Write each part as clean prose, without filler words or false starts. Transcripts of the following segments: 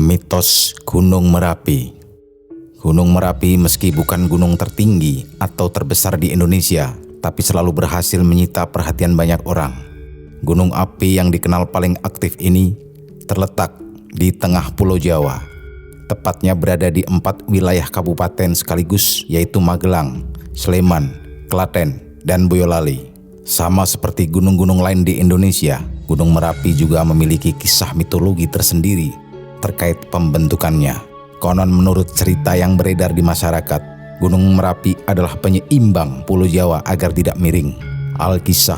Mitos Gunung Merapi. Gunung Merapi meski bukan gunung tertinggi atau terbesar di Indonesia, tapi selalu berhasil menyita perhatian banyak orang. Gunung api yang dikenal paling aktif ini terletak di tengah Pulau Jawa. Tepatnya berada di 4 wilayah kabupaten sekaligus, yaitu Magelang, Sleman, Klaten, dan Boyolali. Sama seperti gunung-gunung lain di Indonesia, Gunung Merapi juga memiliki kisah mitologi tersendiri terkait pembentukannya. Konon menurut cerita yang beredar di masyarakat, Gunung Merapi adalah penyeimbang Pulau Jawa agar tidak miring. Alkisah,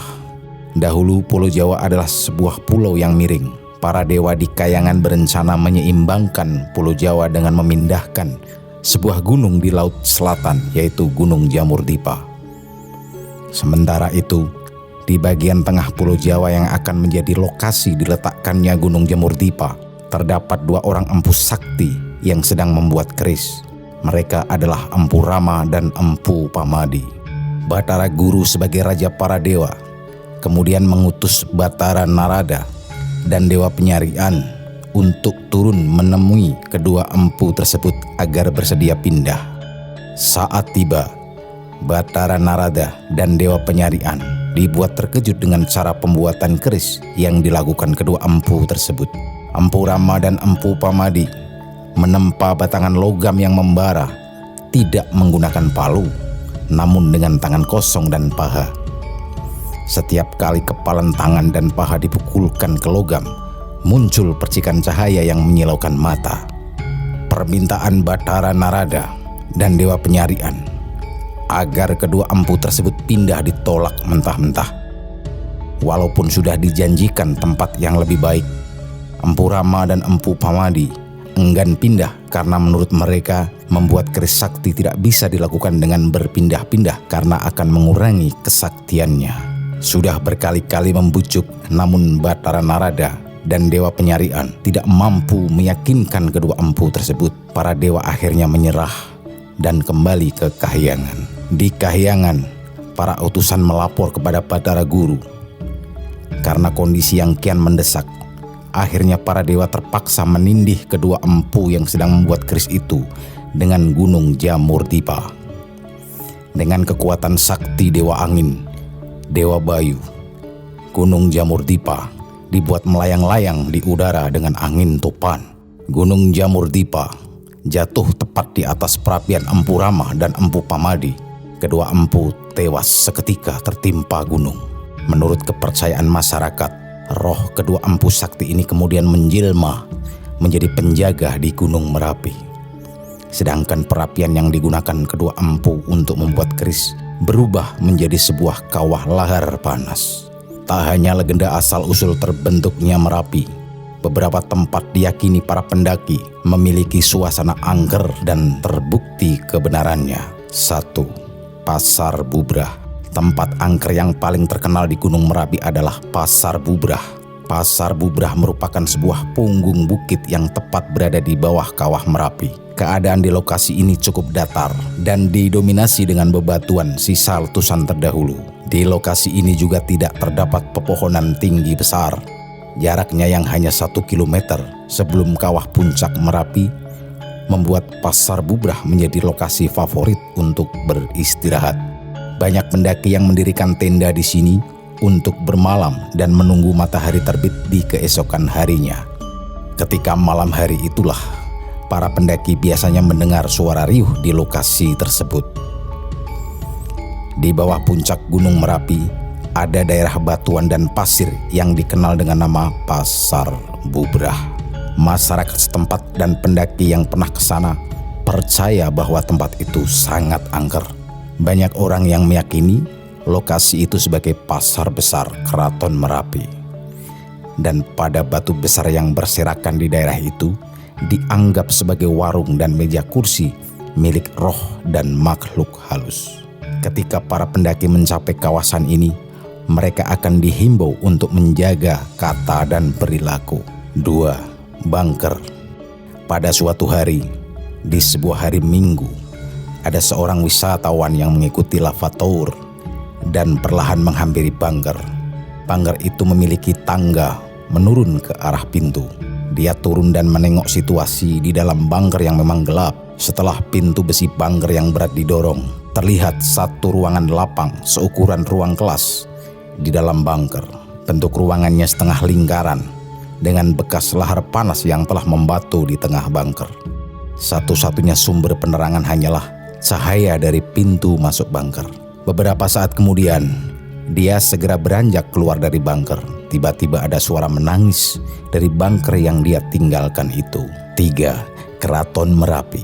dahulu Pulau Jawa adalah sebuah pulau yang miring. Para dewa di Kayangan berencana menyeimbangkan Pulau Jawa dengan memindahkan sebuah gunung di Laut Selatan, yaitu Gunung Jamur-Dipa. Sementara itu, di bagian tengah Pulau Jawa yang akan menjadi lokasi diletakkannya Gunung Jamur-Dipa, terdapat 2 orang empu sakti yang sedang membuat keris. Mereka adalah Empu Rama dan Empu Pamadi. Batara Guru sebagai raja para dewa kemudian mengutus Batara Narada dan Dewa Penyarian untuk turun menemui kedua empu tersebut agar bersedia pindah. Saat tiba, Batara Narada dan Dewa Penyarian dibuat terkejut dengan cara pembuatan keris yang dilakukan kedua empu tersebut. Empu Rama dan Empu Pamadi menempa batangan logam yang membara, tidak menggunakan palu, namun dengan tangan kosong dan paha. Setiap kali kepalan tangan dan paha dipukulkan ke logam, muncul percikan cahaya yang menyilaukan mata. Permintaan Batara Narada dan Dewa Penyarian agar kedua empu tersebut pindah ditolak mentah-mentah. Walaupun sudah dijanjikan tempat yang lebih baik, Empu Rama dan Empu Pamadi enggan pindah karena menurut mereka membuat keris sakti tidak bisa dilakukan dengan berpindah-pindah karena akan mengurangi kesaktiannya. Sudah berkali-kali membujuk, namun Batara Narada dan Dewa Penyarian tidak mampu meyakinkan kedua empu tersebut. Para dewa akhirnya menyerah dan kembali ke Kahyangan. Di Kahyangan, para utusan melapor kepada Batara Guru. Karena kondisi yang kian mendesak, akhirnya para dewa terpaksa menindih kedua empu yang sedang membuat keris itu dengan Gunung Jamur-Dipa. Dengan kekuatan sakti Dewa Angin, Dewa Bayu, Gunung Jamur-Dipa dibuat melayang-layang di udara dengan angin topan. Gunung Jamur-Dipa jatuh tepat di atas perapian Empu Rama dan Empu Pamadi. Kedua empu tewas seketika tertimpa gunung. Menurut kepercayaan masyarakat, roh kedua empu sakti ini kemudian menjelma menjadi penjaga di Gunung Merapi. Sedangkan perapian yang digunakan kedua empu untuk membuat keris berubah menjadi sebuah kawah lahar panas. Tak hanya legenda asal-usul terbentuknya Merapi, beberapa tempat diyakini para pendaki memiliki suasana angker dan terbukti kebenarannya. 1. Pasar Bubrah. Tempat angker yang paling terkenal di Gunung Merapi adalah Pasar Bubrah. Pasar Bubrah merupakan sebuah punggung bukit yang tepat berada di bawah kawah Merapi. Keadaan di lokasi ini cukup datar dan didominasi dengan bebatuan sisa letusan terdahulu. Di lokasi ini juga tidak terdapat pepohonan tinggi besar. Jaraknya yang hanya 1 kilometer sebelum kawah puncak Merapi membuat Pasar Bubrah menjadi lokasi favorit untuk beristirahat. Banyak pendaki yang mendirikan tenda di sini untuk bermalam dan menunggu matahari terbit di keesokan harinya. Ketika malam hari itulah para pendaki biasanya mendengar suara riuh di lokasi tersebut. Di bawah puncak Gunung Merapi ada daerah batuan dan pasir yang dikenal dengan nama Pasar Bubrah. Masyarakat setempat dan pendaki yang pernah ke sana percaya bahwa tempat itu sangat angker. Banyak orang yang meyakini lokasi itu sebagai pasar besar Keraton Merapi. Dan pada batu besar yang berserakan di daerah itu dianggap sebagai warung dan meja kursi milik roh dan makhluk halus. Ketika para pendaki mencapai kawasan ini, mereka akan dihimbau untuk menjaga kata dan perilaku. 2. Bunker. Pada suatu hari, di sebuah hari Minggu, ada seorang wisatawan yang mengikuti lava tour dan perlahan menghampiri bunker. Bunker itu memiliki tangga menurun ke arah pintu. Dia turun dan menengok situasi di dalam bunker yang memang gelap. Setelah pintu besi bunker yang berat didorong, terlihat satu ruangan lapang seukuran ruang kelas di dalam bunker. Bentuk ruangannya setengah lingkaran dengan bekas lahar panas yang telah membatu di tengah bunker. Satu-satunya sumber penerangan hanyalah cahaya dari pintu masuk bunker. Beberapa saat kemudian, dia segera beranjak keluar dari bunker. Tiba-tiba ada suara menangis dari bunker yang dia tinggalkan itu. 3. Keraton Merapi.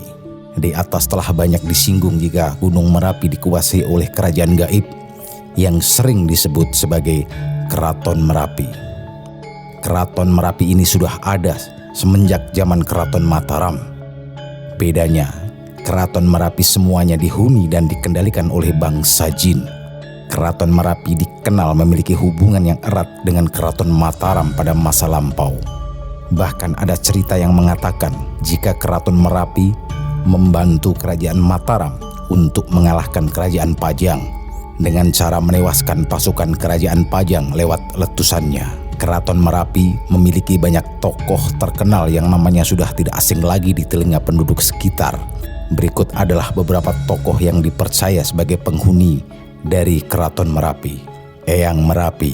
Di atas telah banyak disinggung jika Gunung Merapi dikuasai oleh kerajaan gaib yang sering disebut sebagai Keraton Merapi. Keraton Merapi ini sudah ada semenjak zaman Keraton Mataram. Bedanya, Keraton Merapi semuanya dihuni dan dikendalikan oleh bangsa jin. Keraton Merapi dikenal memiliki hubungan yang erat dengan Keraton Mataram pada masa lampau. Bahkan ada cerita yang mengatakan jika Keraton Merapi membantu kerajaan Mataram untuk mengalahkan kerajaan Pajang dengan cara menewaskan pasukan kerajaan Pajang lewat letusannya. Keraton Merapi memiliki banyak tokoh terkenal yang namanya sudah tidak asing lagi di telinga penduduk sekitar. Berikut adalah beberapa tokoh yang dipercaya sebagai penghuni dari Keraton Merapi. Eyang Merapi.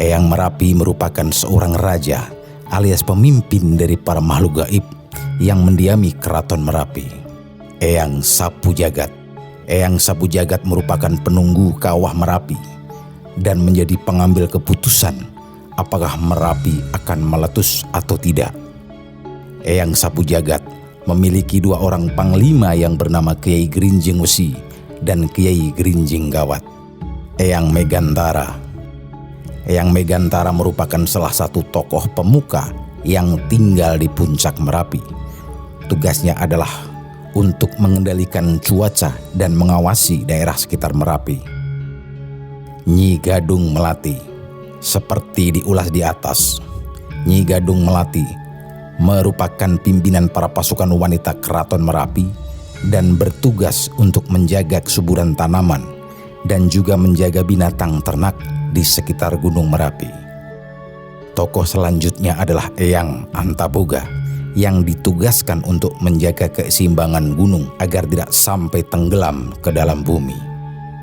Eyang Merapi merupakan seorang raja alias pemimpin dari para makhluk gaib yang mendiami Keraton Merapi. Eyang Sapu Jagat. Eyang Sapu Jagat merupakan penunggu kawah Merapi dan menjadi pengambil keputusan apakah Merapi akan meletus atau tidak. Eyang Sapu Jagat memiliki 2 orang panglima yang bernama Kiai Grinjing Wesi dan Kiai Grinjing Gawat. Eyang Megantara. Eyang Megantara merupakan salah satu tokoh pemuka yang tinggal di puncak Merapi. Tugasnya adalah untuk mengendalikan cuaca dan mengawasi daerah sekitar Merapi. Nyi Gadung Melati. Seperti diulas di atas, Nyi Gadung Melati merupakan pimpinan para pasukan wanita Keraton Merapi dan bertugas untuk menjaga kesuburan tanaman dan juga menjaga binatang ternak di sekitar Gunung Merapi. Tokoh selanjutnya adalah Eyang Antaboga yang ditugaskan untuk menjaga keseimbangan gunung agar tidak sampai tenggelam ke dalam bumi.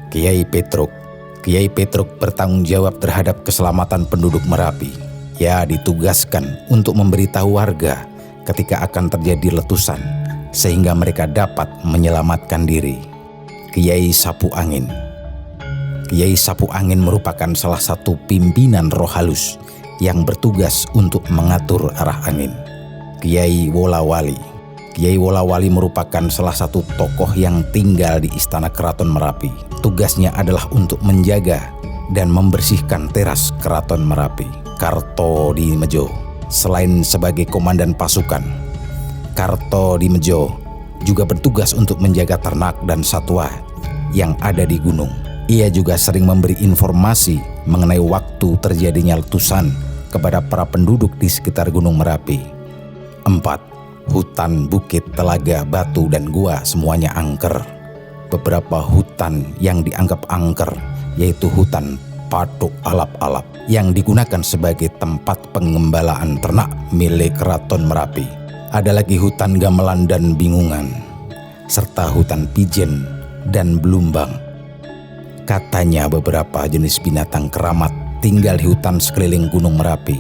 Kiai Petruk. Kiai Petruk bertanggung jawab terhadap keselamatan penduduk Merapi. Ia ditugaskan untuk memberitahu warga ketika akan terjadi letusan sehingga mereka dapat menyelamatkan diri. Kiai Sapu Angin. Kiai Sapu Angin merupakan salah satu pimpinan roh halus yang bertugas untuk mengatur arah angin. Kiai Wolawali. Kiai Wolawali merupakan salah satu tokoh yang tinggal di Istana Keraton Merapi. Tugasnya adalah untuk menjaga dan membersihkan teras Keraton Merapi. Kartodimejo. Selain sebagai komandan pasukan, Kartodimejo juga bertugas untuk menjaga ternak dan satwa yang ada di gunung. Ia juga sering memberi informasi mengenai waktu terjadinya letusan kepada para penduduk di sekitar Gunung Merapi. 4. Hutan, bukit, telaga, batu, dan gua semuanya angker. Beberapa hutan yang dianggap angker yaitu hutan Patuk Alap-Alap yang digunakan sebagai tempat pengembalaan ternak milik Keraton Merapi. Ada lagi hutan Gamelan dan Bingungan, serta hutan Pijen dan Belumbang. Katanya beberapa jenis binatang keramat tinggal di hutan sekeliling Gunung Merapi.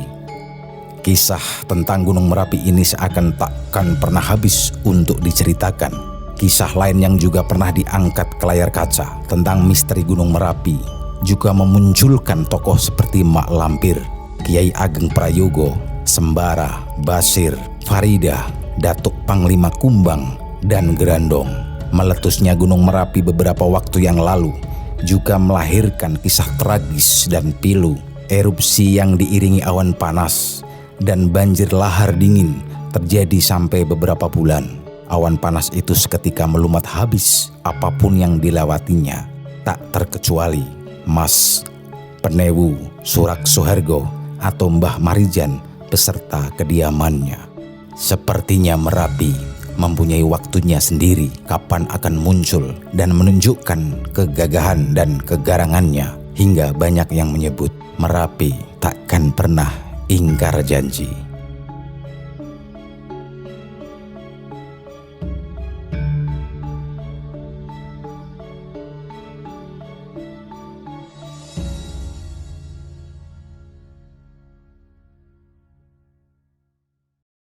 Kisah tentang Gunung Merapi ini seakan takkan pernah habis untuk diceritakan. Kisah lain yang juga pernah diangkat ke layar kaca tentang misteri Gunung Merapi juga memunculkan tokoh seperti Mak Lampir, Kiai Ageng Prayogo, Sembara, Basir, Farida, Datuk Panglima Kumbang, dan Gerandong. Meletusnya Gunung Merapi beberapa waktu yang lalu juga melahirkan kisah tragis dan pilu. Erupsi yang diiringi awan panas dan banjir lahar dingin terjadi sampai beberapa bulan. Awan panas itu seketika melumat habis apapun yang dilewatinya, tak terkecuali Mas Penewu, Surak Sohargo, atau Mbah Marijan beserta kediamannya. Sepertinya Merapi mempunyai waktunya sendiri kapan akan muncul dan menunjukkan kegagahan dan kegarangannya, hingga banyak yang menyebut Merapi takkan pernah ingkar janji.